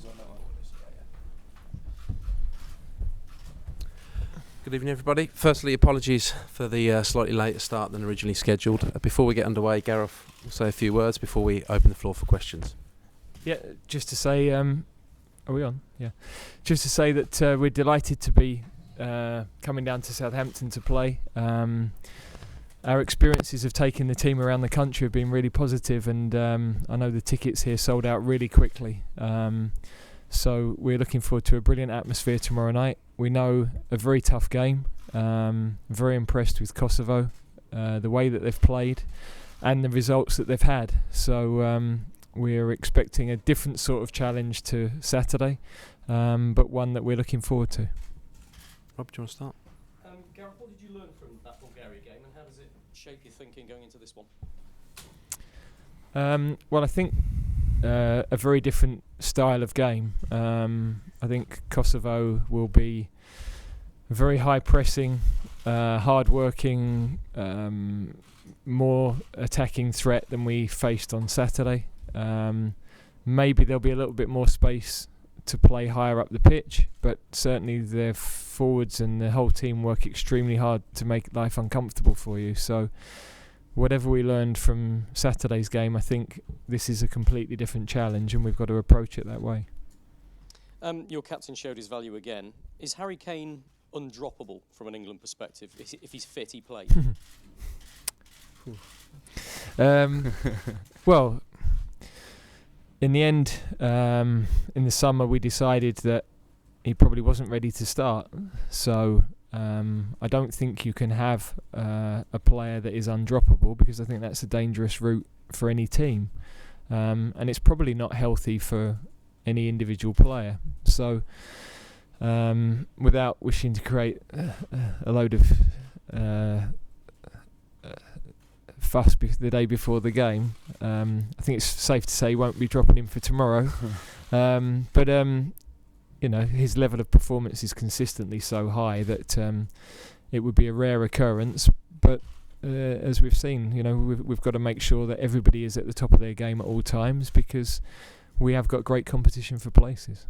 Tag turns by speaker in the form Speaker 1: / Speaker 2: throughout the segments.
Speaker 1: questions on that one?
Speaker 2: Good evening, everybody. Firstly, apologies for the slightly later start than originally scheduled. Before we get underway, Gareth will say a few words before we open the floor for questions.
Speaker 3: Yeah, just to say, are we on? Yeah. Just to say that we're delighted to be coming down to Southampton to play. Our experiences of taking the team around the country have been really positive, and I know the tickets here sold out really quickly. So we're looking forward to a brilliant atmosphere tomorrow night. We know a very tough game. Very impressed with Kosovo, the way that they've played and the results that they've had. So we're expecting a different sort of challenge to Saturday, but one that we're looking forward to.
Speaker 2: Rob, do you want to start?
Speaker 4: Gareth, what did you learn from that Bulgaria game, and how does it shape your thinking going into this one?
Speaker 3: Well, I think a very different style of game. I think Kosovo will be very high pressing, hard working, more attacking threat than we faced on Saturday. Maybe there'll be a little bit more space to play higher up the pitch, but certainly their forwards and the whole team work extremely hard to make life uncomfortable for you. So whatever we learned from Saturday's game, I think this is a completely different challenge, and we've got to approach it that way.
Speaker 4: Your captain showed his value again. Is Harry Kane undroppable from an England perspective? If he's fit, he plays.
Speaker 3: Well, in the end, in the summer, we decided that he probably wasn't ready to start. So I don't think you can have a player that is undroppable, because I think that's a dangerous route for any team. And it's probably not healthy for any individual player. So without wishing to create a load of fuss the day before the game, I think it's safe to say he won't be dropping him for tomorrow. But you know, his level of performance is consistently so high that it would be a rare occurrence. But as we've seen, you know, we've got to make sure that everybody is at the top of their game at all times, because we have got great competition for places.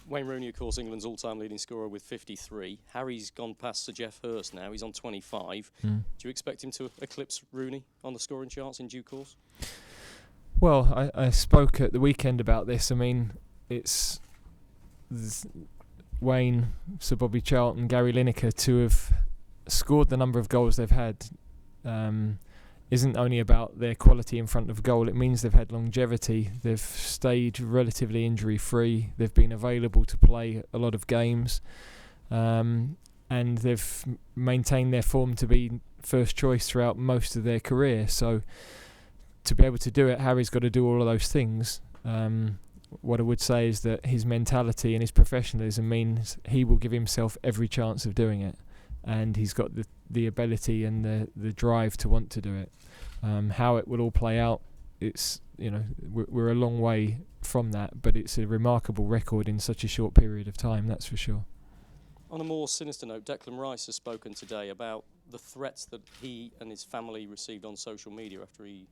Speaker 4: Wayne Rooney, of course, England's all-time leading scorer with 53. Harry's gone past Sir Geoff Hurst now. He's on 25. Do you expect him to eclipse Rooney on the scoring charts in due course?
Speaker 3: Well, I spoke at the weekend about this. I mean, it's Wayne, Sir Bobby Charlton, Gary Lineker to have scored the number of goals they've had isn't only about their quality in front of goal. It means they've had longevity. They've stayed relatively injury-free. They've been available to play a lot of games, and they've maintained their form to be first choice throughout most of their career. So to be able to do it, Harry's got to do all of those things. What I would say is that his mentality and his professionalism means he will give himself every chance of doing it, and he's got the ability and the drive to want to do it. How it will all play out, it's, you know, we're a long way from that, but it's a remarkable record in such a short period of time, that's for sure.
Speaker 4: On a more sinister note, Declan Rice has spoken today about the threats that he and his family received on social media after he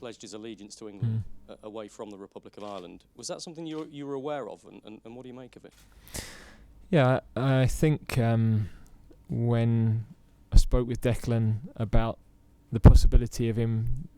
Speaker 4: pledged his allegiance to England away from the Republic of Ireland. Was that something you were aware of, and what do you make of it? Yeah,
Speaker 3: I think when I spoke with Declan about the possibility of him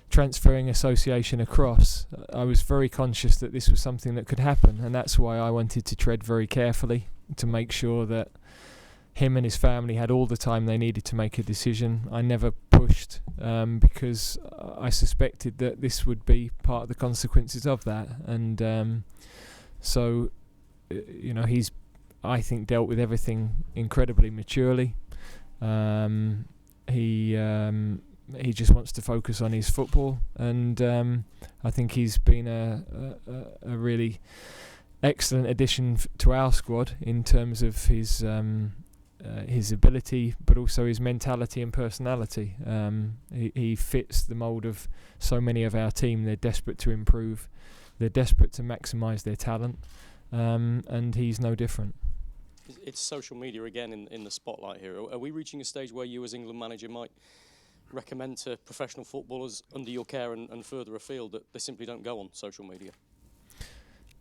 Speaker 3: transferring association across, I was very conscious that this was something that could happen, and that's why I wanted to tread very carefully to make sure that him and his family had all the time they needed to make a decision. I never pushed because I suspected that this would be part of the consequences of that, and so you know, he's, I think, dealt with everything incredibly maturely. He just wants to focus on his football, and I think he's been a really excellent addition to our squad in terms of his ability, but also his mentality and personality. He fits the mould of so many of our team. They're desperate to improve. They're desperate to maximise their talent, and he's no different.
Speaker 4: It's social media again in the spotlight here. Are we reaching a stage where you as England manager might recommend to professional footballers under your care and further afield that they simply don't go on social media?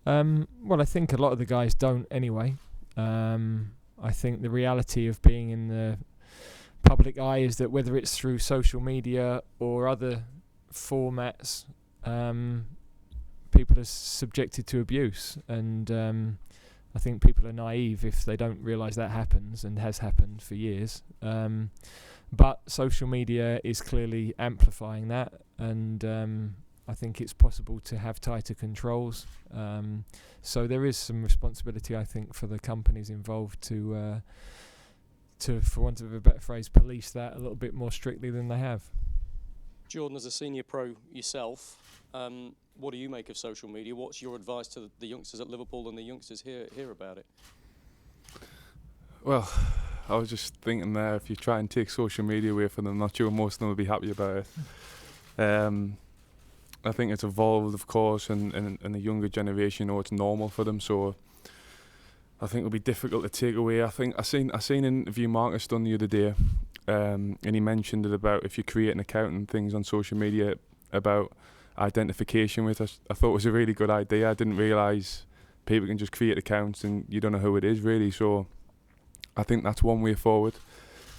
Speaker 3: Well, I think a lot of the guys don't anyway. I think the reality of being in the public eye is that whether it's through social media or other formats, people are subjected to abuse, and I think people are naive if they don't realise that happens and has happened for years. But social media is clearly amplifying that, and I think it's possible to have tighter controls. So there is some responsibility, I think, for the companies involved to, for want of a better phrase, police that a little bit more strictly than they have.
Speaker 4: Jordan, as a senior pro yourself, what do you make of social media? What's your advice to the youngsters at Liverpool and the youngsters here about it?
Speaker 1: Well, I was just thinking there, if you try and take social media away from them, I'm not sure most of them will be happy about it. I think it's evolved, of course, and the younger generation, it's normal for them. So I think it'll be difficult to take away. I think I seen an interview Marcus done the other day, and he mentioned it about if you create an account and things on social media about identification with us. I thought it was a really good idea. I didn't realise people can just create accounts and you don't know who it is really. So I think that's one way forward.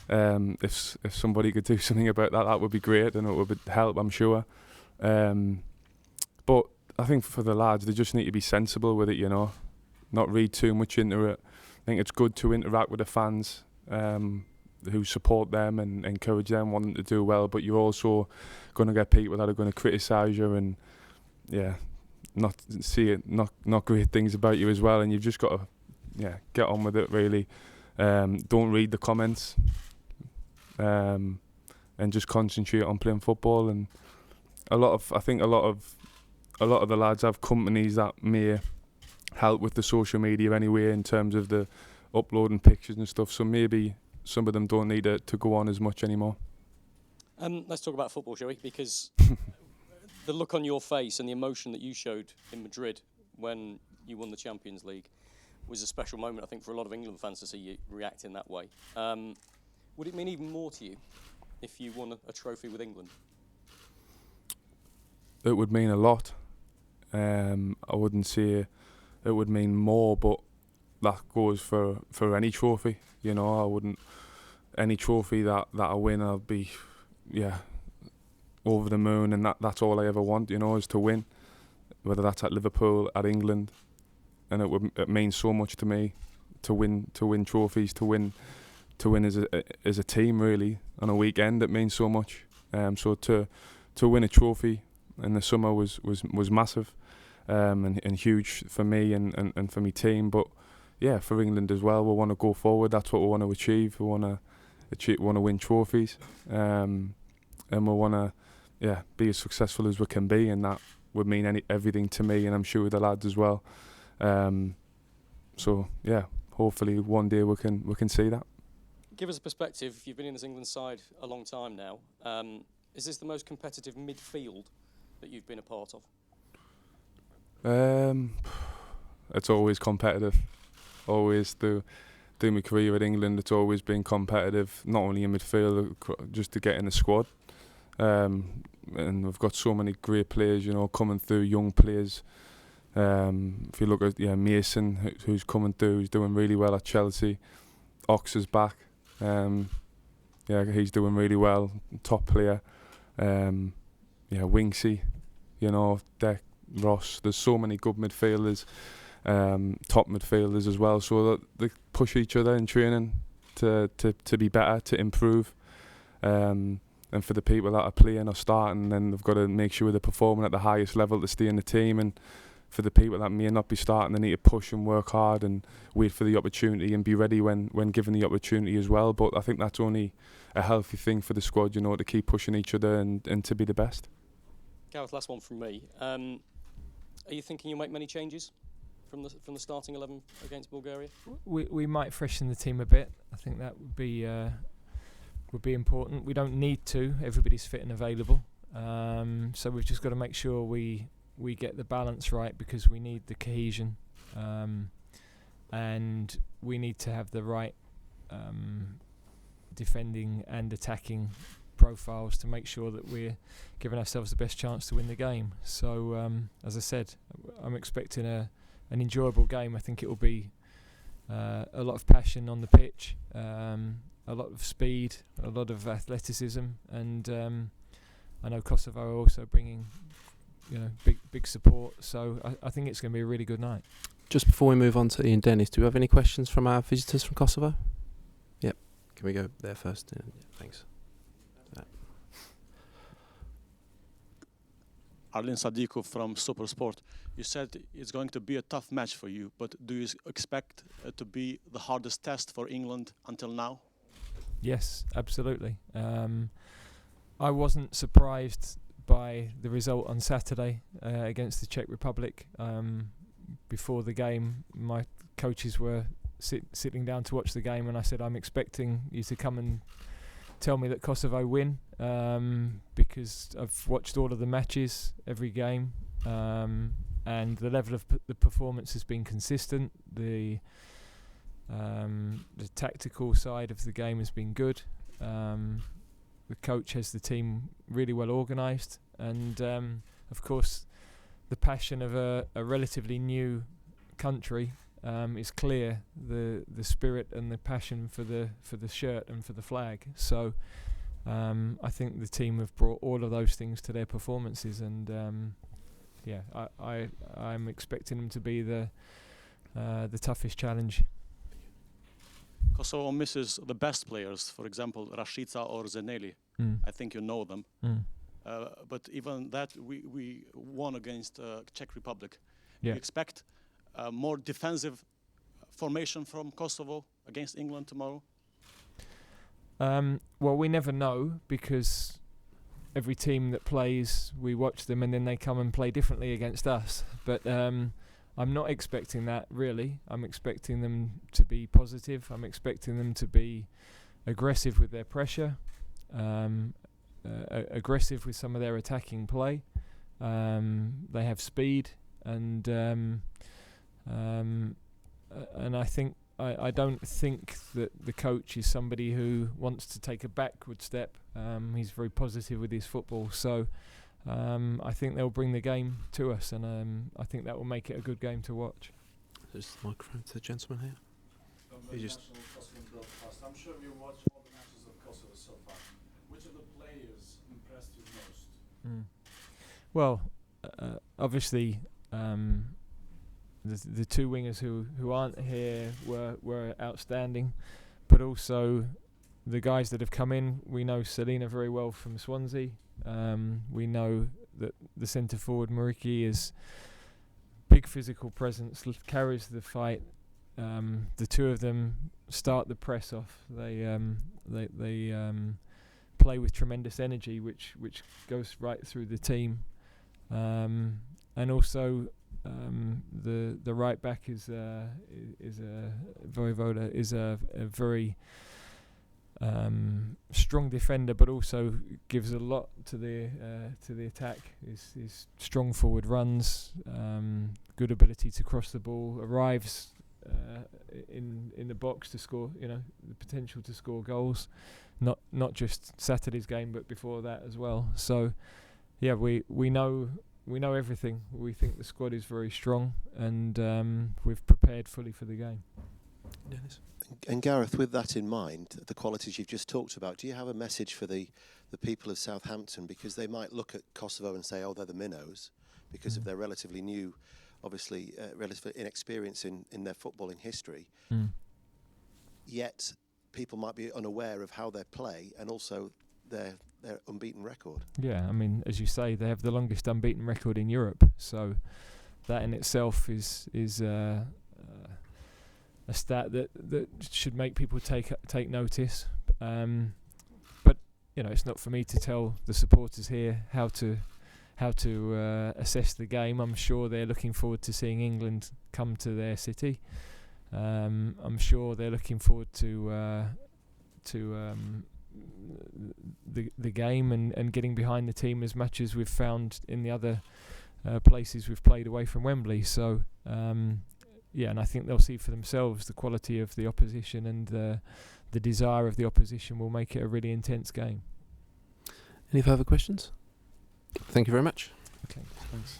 Speaker 1: If somebody could do something about that, that would be great, and it would help, I'm sure. But I think for the lads, they just need to be sensible with it, not read too much into it. I think it's good to interact with the fans who support them and encourage them, want them to do well, but you're also going to get people that are going to criticise you and not great things about you as well, and you've just got to get on with it really. Don't read the comments, and just concentrate on playing football. And I think a lot of the lads have companies that may help with the social media anyway, in terms of the uploading pictures and stuff, so maybe some of them don't need to go on as much anymore.
Speaker 4: Let's talk about football, shall we? Because the look on your face and the emotion that you showed in Madrid when you won the Champions League was a special moment, I think, for a lot of England fans to see you react in that way. Would it mean even more to you if you won a trophy with England?
Speaker 1: It would mean a lot. I wouldn't say it would mean more, but that goes for any trophy. I wouldn't. Any trophy that I win, I'll be, over the moon, and that's all I ever want. Is to win, whether that's at Liverpool, at England, and it means so much to me to win trophies, to win as a team really on a weekend. It means so much. So to win a trophy in the summer was massive, and huge for me and for my team. But for England as well, we want to go forward. That's what we want to achieve. We want to win trophies, and we want to be as successful as we can be, and that would mean everything to me, and I'm sure the lads as well. So hopefully one day we can see that.
Speaker 4: Give us a perspective. You've been in this England side a long time now. Is this the most competitive midfield that you've been a part of?
Speaker 1: It's always competitive. Always through my career at England, it's always been competitive. Not only in midfield, just to get in the squad. And we've got so many great players, coming through, young players. If you look at Mason, who's coming through, he's doing really well at Chelsea. Ox is back. He's doing really well. Top player. Winksy, Deck, Ross. There's so many good midfielders, top midfielders as well. So that they push each other in training to be better, to improve. And for the people that are playing or starting, then they've got to make sure they're performing at the highest level to stay in the team. And for the people that may not be starting, they need to push and work hard and wait for the opportunity and be ready when given the opportunity as well. But I think that's only a healthy thing for the squad, to keep pushing each other and to be the best.
Speaker 4: Gareth, last one from me. Are you thinking you'll make many changes from the starting 11 against Bulgaria?
Speaker 3: We might freshen the team a bit. I think that would be important. We don't need to. Everybody's fit and available. So we've just got to make sure we get the balance right, because we need the cohesion, and we need to have the right defending and attacking profiles to make sure that we're giving ourselves the best chance to win the game. So as I said, I'm expecting a an enjoyable game. I think it will be a lot of passion on the pitch, a lot of speed, a lot of athleticism, and I know Kosovo are also bringing big support. So I think it's going to be a really good night.
Speaker 2: Just before we move on to Ian Dennis, do we have any questions from our visitors from Kosovo? Yep. Can we go there first? Yeah, thanks.
Speaker 5: Arlene Sadiku from Supersport. You said it's going to be a tough match for you, but do you expect it to be the hardest test for England until now?
Speaker 3: Yes, absolutely. I wasn't surprised by the result on Saturday against the Czech Republic. Before the game, my coaches were sitting down to watch the game, and I said, I'm expecting you to come and tell me that Kosovo win, because I've watched all of the matches, every game, and the level of the performance has been consistent. The tactical side of the game has been good. The coach has the team really well organised, and of course the passion of a relatively new country is clear. The spirit and the passion for the shirt and for the flag. So I think the team have brought all of those things to their performances, and I'm expecting them to be the toughest challenge.
Speaker 5: Kosovo misses the best players, for example, Rashica or Zeneli. I think you know them. But even that, we won against Czech Republic.
Speaker 3: Yeah.
Speaker 5: You expect more defensive formation from Kosovo against England tomorrow?
Speaker 3: Well, we never know, because every team that plays, we watch them and then they come and play differently against us. But I'm not expecting that, really. I'm expecting them to be positive. I'm expecting them to be aggressive with their pressure, aggressive with some of their attacking play. They have speed, and I don't think that the coach is somebody who wants to take a backward step. He's very positive with his football, so I think they'll bring the game to us, and I think that will make it a good game to watch.
Speaker 2: There's the microphone to the gentleman here.
Speaker 6: I'm sure you watch all the matches of Kosovo so far. Which of the players impressed you most?
Speaker 3: Well, obviously, the two wingers who aren't here were outstanding, but also the guys that have come in. We know Selina very well from Swansea. We know that the centre forward Muriki is big physical presence, carries the fight. The two of them start the press off. They play with tremendous energy, which goes right through the team. And also the right back is Voivoda is a very strong defender, but also gives a lot to the attack. His strong forward runs, good ability to cross the ball, arrives in the box to score. The potential to score goals, not just Saturday's game, but before that as well. So, yeah, we know everything. We think the squad is very strong, and we've prepared fully for the game.
Speaker 2: Dennis?
Speaker 7: And Gareth, with that in mind, the qualities you've just talked about, do you have a message for the people of Southampton? Because they might look at Kosovo and say, oh, they're the minnows, because of their relatively new, obviously, relatively inexperience in their footballing history. Yet people might be unaware of how they play and also their unbeaten record.
Speaker 3: Yeah, I mean, as you say, they have the longest unbeaten record in Europe, so that in itself is a stat that should make people take notice. But it's not for me to tell the supporters here how to assess the game. I'm sure they're looking forward to seeing England come to their city. I'm sure they're looking forward to the game and getting behind the team as much as we've found in the other places we've played away from Wembley. So and I think they'll see for themselves the quality of the opposition, and the desire of the opposition will make it a really intense game.
Speaker 2: Any further questions? Thank you very much.
Speaker 3: Okay, thanks.